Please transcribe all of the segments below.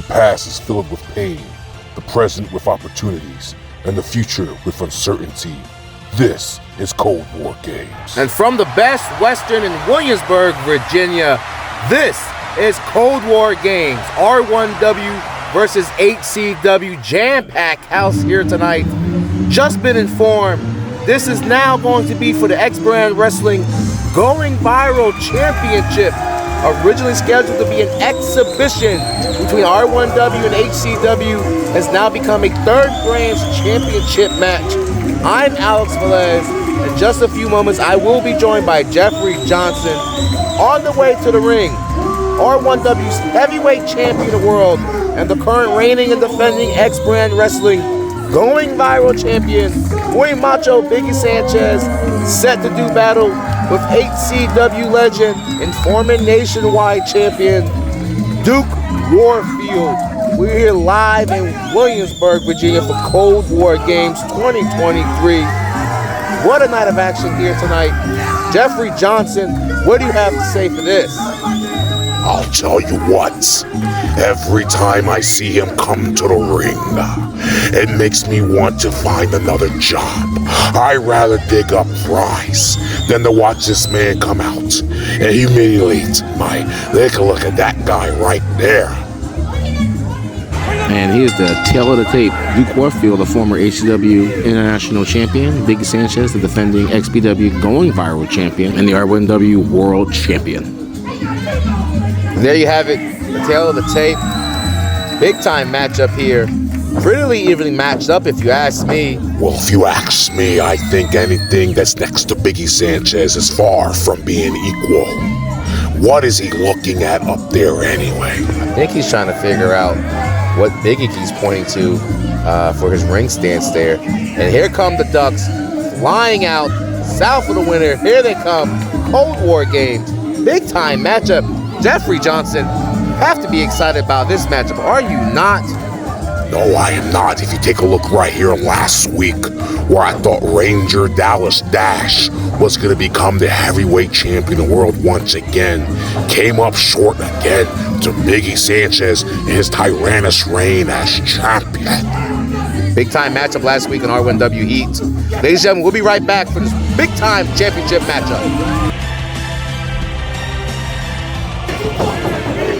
past is filled with pain, the present with opportunities, and the future with uncertainty. This is Cold War Games. And from the Best Western in Williamsburg, Virginia, this is Cold War Games. R1W versus HCW, jam-packed house here tonight. Just been informed, this is now going to be for the X-Brand Wrestling Going Viral Championship. Originally scheduled to be an exhibition between R1W and HCW, has now become a third branch championship match. I'm Alex Velez. In just a few moments, I will be joined by Jeffrey Johnson. On the way to the ring, R1W's heavyweight champion of the world and the current reigning and defending X-Brand Wrestling Going Viral champion, Muy Macho Biggie Sanchez, set to do battle with HCW legend and former nationwide champion, Duke Warfield. We're here live in Williamsburg, Virginia for Cold War Games 2023. What a night of action here tonight. Jeffrey Johnson, what do you have to say for this? I'll tell you what, every time I see him come to the ring, it makes me want to find another job. I'd rather dig up fries than to watch this man come out and humiliate take a look at that guy right there. And here's the tail of the tape. Duke Warfield, the former HCW International Champion. Biggie Sanchez, the defending XPW Going Viral Champion. And the R1W World Champion. There you have it, the tail of the tape. Big time matchup here. Pretty evenly matched up if you ask me. Well, if you ask me, I think anything that's next to Biggie Sanchez is far from being equal. What is he looking at up there anyway? I think he's trying to figure out what Biggie keeps pointing to for his ring stance there. And here come the Ducks flying out south of the winner. Here they come, Cold War Games. Big time matchup. Jeffrey Johnson, have to be excited about this matchup, are you not? No, I am not. If you take a look right here last week, where I thought Ranger Dallas Dash was going to become the heavyweight champion of the world once again, came up short again to Biggie Sanchez and his Tyrannus reign as champion. Big time matchup last week on R1W Heat. Ladies and gentlemen, we'll be right back for this big time championship matchup.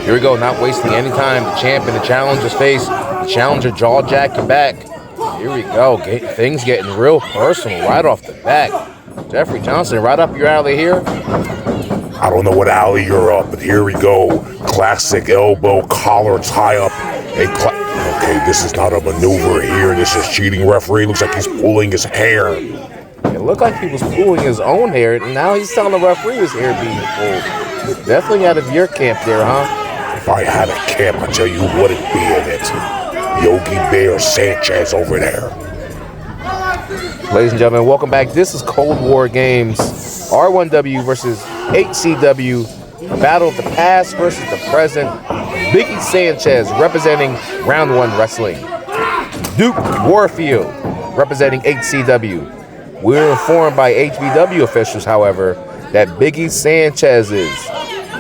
Here we go, not wasting any time. The champ in the challenger's face. The challenger jaw jacking back. Here we go. Things getting real personal right off the bat. Jeffrey Johnson, right up your alley here. I don't know what alley you're up, but here we go. Classic elbow collar tie up. Okay, this is not a maneuver here. This is cheating referee. Looks like he's pulling his hair. It looked like he was pulling his own hair, and now he's telling the referee his hair being pulled. Definitely out of your camp there, huh? If I had a camp, I tell you who wouldn't be in it. Yogi Bear Sanchez over there. Ladies and gentlemen, welcome back. This is Cold War Games. R1W versus HCW. A battle of the past versus the present. Biggie Sanchez representing Round 1 Wrestling. Duke Warfield representing HCW. We're informed by HBW officials, however, that Biggie Sanchez's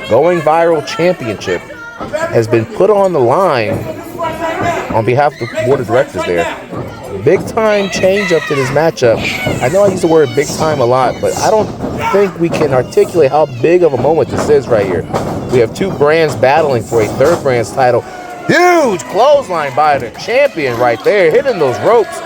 Going Viral Championship has been put on the line on behalf of the board of directors there. Big time change up to this matchup. I know I use the word big time a lot, but I don't think we can articulate how big of a moment this is right here. We have two brands battling for a third brand's title. Huge clothesline by the champion right there, hitting those ropes.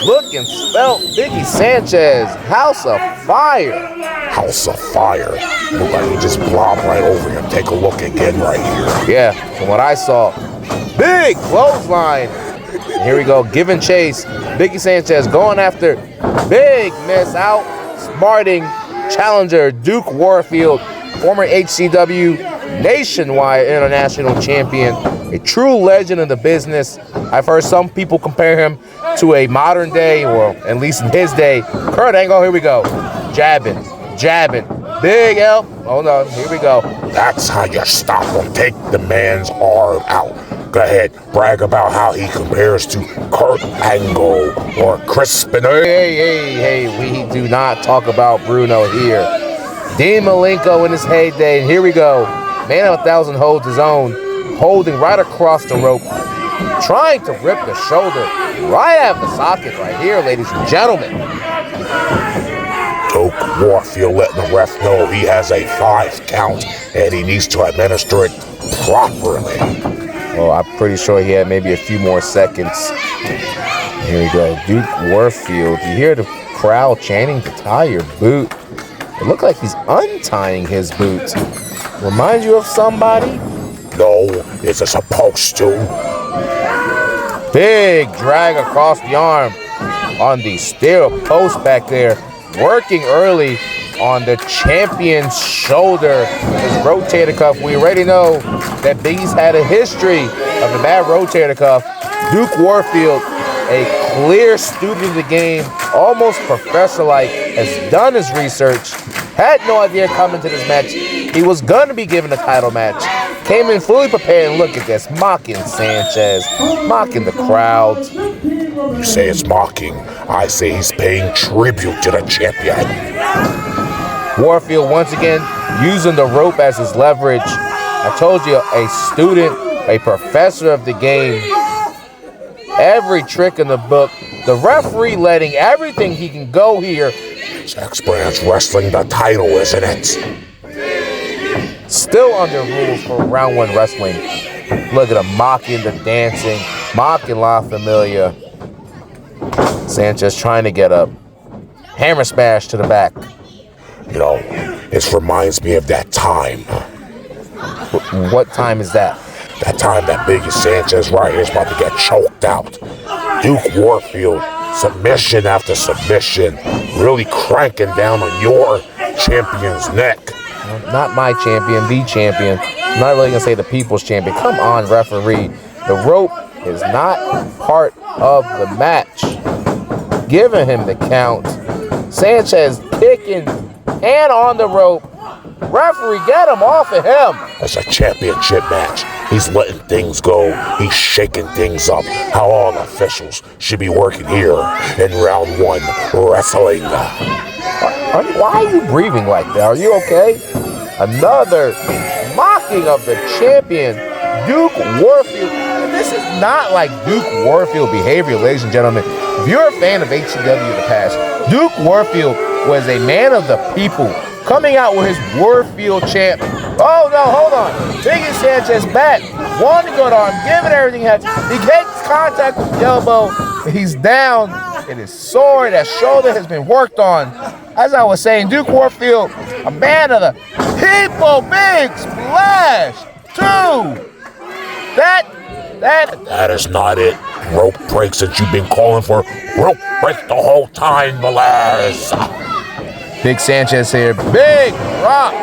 Look and spelt Biggie Sanchez, House of Fire. House of Fire. Look like he just blobbed right over him. Take a look again right here. Yeah, from what I saw, big clothesline. And here we go, give and chase. Biggie Sanchez going after, big miss out, smarting challenger Duke Warfield, former HCW Nationwide International Champion, a true legend in the business. I've heard some people compare him to a modern day, or at least in his day, Kurt Angle. Here we go, jabbing, big L. Oh no, here we go. That's how you stop him. Take the man's arm out. Go ahead, brag about how he compares to Kurt Angle or Chris Spinner. Hey, we do not talk about Bruno here. Dean Malenko in his heyday, and here we go. Man of 1,000 holds his own. holding right across the rope, trying to rip the shoulder right out of the socket right here, ladies and gentlemen. Duke Warfield letting the ref know he has a 5 count and he needs to administer it properly. Well, I'm pretty sure he had maybe a few more seconds. Here we go, Duke Warfield. You hear the crowd chanting to tie your boot. It looked like he's untying his boot. Remind you of somebody? No, is it supposed to? Big drag across the arm on the steel post back there. Working early on the champion's shoulder. His rotator cuff. We already know that Biggie's had a history of a bad rotator cuff. Duke Warfield, a clear student of the game, almost professor-like, has done his research, had no idea coming to this match he was going to be given a title match. Came in fully prepared, and look at this, mocking Sanchez, mocking the crowd. You say it's mocking. I say he's paying tribute to the champion. Warfield once again using the rope as his leverage. I told you, a student, a professor of the game. Every trick in the book. The referee letting everything he can go here. It's X-Branch wrestling the title, isn't it? Still under rules for round 1 wrestling. Look at him mocking the dancing, mocking La Familia. Sanchez trying to get up. Hammer smash to the back. You know, it reminds me of that time. What time is that? That time that Biggie Sanchez right here is about to get choked out. Duke Warfield, submission after submission, really cranking down on your champion's neck. Not my champion, the champion. I'm not really going to say the people's champion. Come on, referee. The rope is not part of the match. Giving him the count. Sanchez kicking, hand on the rope. Referee, get him off of him. It's a championship match. He's letting things go. He's shaking things up. How all officials should be working here in round 1 wrestling. Why are you breathing like that? Are you okay? Another mocking of the champion, Duke Warfield. And this is not like Duke Warfield behavior, ladies and gentlemen. If you're a fan of HCW in the past, Duke Warfield was a man of the people, coming out with his Warfield chant. Oh no, hold on. Biggie Sanchez back. One good arm, giving everything he has. He gets contact with the elbow. He's down. It is sore. That shoulder has been worked on. As I was saying, Duke Warfield, a man of the people. Big splash. 2. That is not it. Rope breaks that you've been calling for. Rope break the whole time, Velez. Big Sanchez here. Big drop.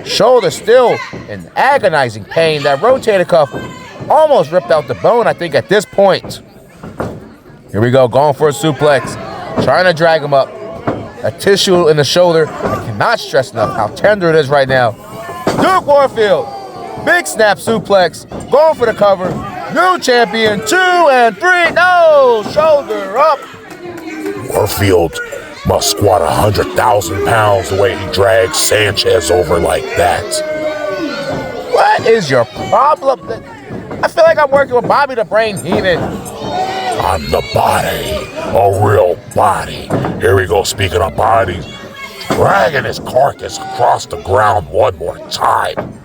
Shoulder still in agonizing pain. That rotator cuff almost ripped out the bone, I think, at this point. Here we go, going for a suplex. Trying to drag him up. A tissue in the shoulder. I cannot stress enough how tender it is right now. Duke Warfield. Big snap suplex. Going for the cover. New champion. 2 and 3. No. Shoulder up. Warfield must squat 100,000 pounds the way he drags Sanchez over like that. What is your problem? I feel like I'm working with Bobby the Brain Heenan. I'm the body, a real body. Here we go, speaking of bodies, dragging his carcass across the ground one more time.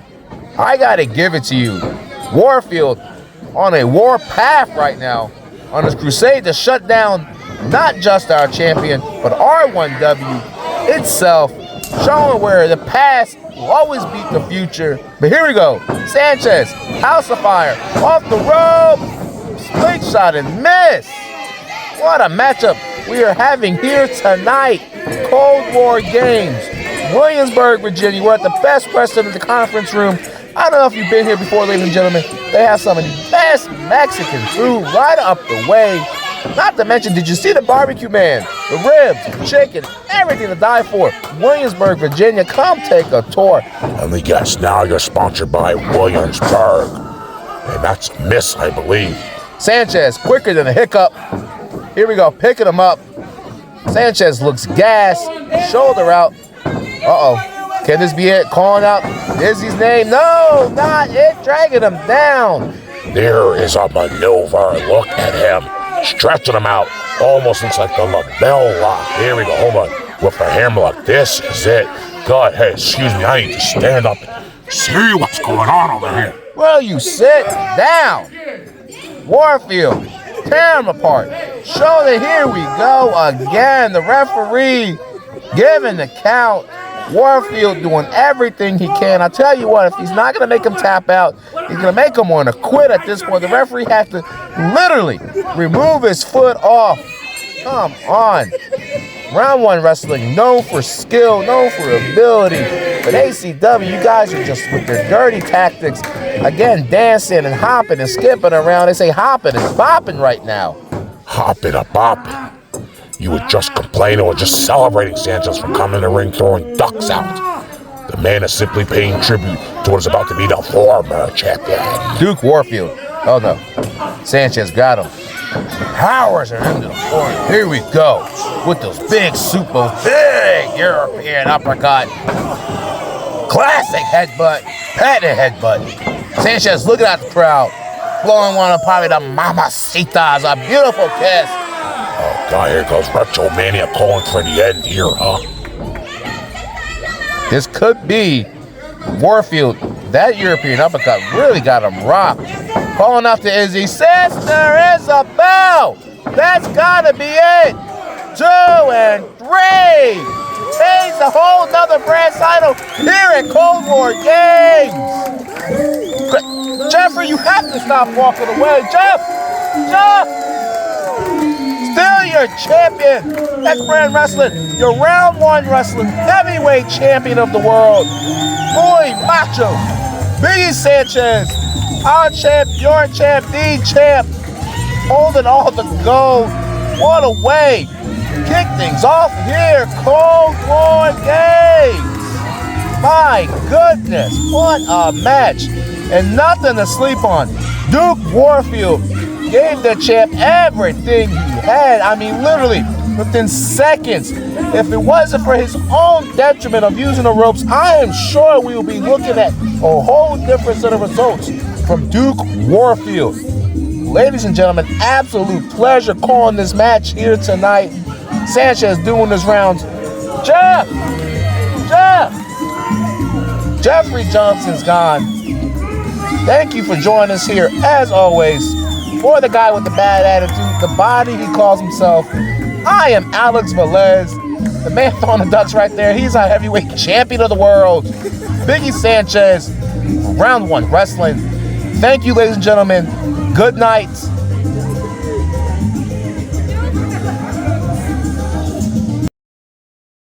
I gotta give it to you. Warfield on a war path right now, on his crusade to shut down not just our champion, but R1W itself, showing where the past will always beat the future. But here we go. Sanchez, House of Fire, off the rope, split shot and miss. What a matchup we are having here tonight. Cold War Games, Williamsburg, Virginia. We're at the best restaurant in the conference room. I don't know if you've been here before, ladies and gentlemen. They have some of the best Mexican food right up the way. Not to mention, did you see the barbecue man? The ribs, the chicken, everything to die for. Williamsburg, Virginia, come take a tour. Let me guess, now you're sponsored by Williamsburg. And that's a miss, I believe. Sanchez, quicker than a hiccup. Here we go, picking him up. Sanchez looks gassed, shoulder out. Uh-oh. Can this be it? Calling out Izzy's name? No, not it. Dragging him down. There is a maneuver. Look at him. Stretching him out. Almost looks like the label lock. Here we go. Hold on. With the hammerlock. This is it. God, hey, excuse me. I need to stand up and see what's going on over here. Will you sit down? Warfield, tear him apart. Show that here we go again. The referee giving the count. Warfield doing everything he can. I tell you what, if he's not going to make him tap out, he's going to make him want to quit at this point. The referee has to literally remove his foot off. Come on. Round 1 wrestling, known for skill, known for ability. But ACW, you guys are just with your dirty tactics. Again, dancing and hopping and skipping around. They say hopping and bopping right now. Hopping a bopping. You were just complaining or just celebrating Sanchez for coming in the ring throwing ducks out. The man is simply paying tribute to what is about to be the former champion. Duke Warfield. Oh no. Sanchez got him. Powers him into the corner. Here we go. With those big, super big European uppercut. Classic headbutt. Patent headbutt. Sanchez looking at the crowd. Blowing one of probably the mamacitas. A beautiful kiss. Oh, God, here goes Retromania calling for the end here, huh? This could be Warfield. That European uppercut really got him rocked. Calling out to Izzy. Sister Isabel! That's gotta be it! 2 and 3! He's a whole nother brand title here at Cold War Games! Jeffrey, you have to stop walking away. Jeff! Still your champion. X-Brand Wrestling, your round 1 wrestling heavyweight champion of the world. Boy, Macho. Biggie Sanchez. Our champ, your champ, the champ. Holding all the gold. What a way. Kick things off here. Cold War Games. My goodness. What a match. And nothing to sleep on. Duke Warfield gave the champ everything he had. I mean, literally, within seconds. If it wasn't for his own detriment of using the ropes, I am sure we will be looking at a whole different set of results from Duke Warfield. Ladies and gentlemen, absolute pleasure calling this match here tonight. Sanchez doing his rounds. Jeffrey Johnson's gone. Thank you for joining us here, as always. For the guy with the bad attitude, the body he calls himself, I am Alex Velez, the man throwing the ducks right there. He's our heavyweight champion of the world, Biggie Sanchez, round 1 wrestling. Thank you, ladies and gentlemen. Good night.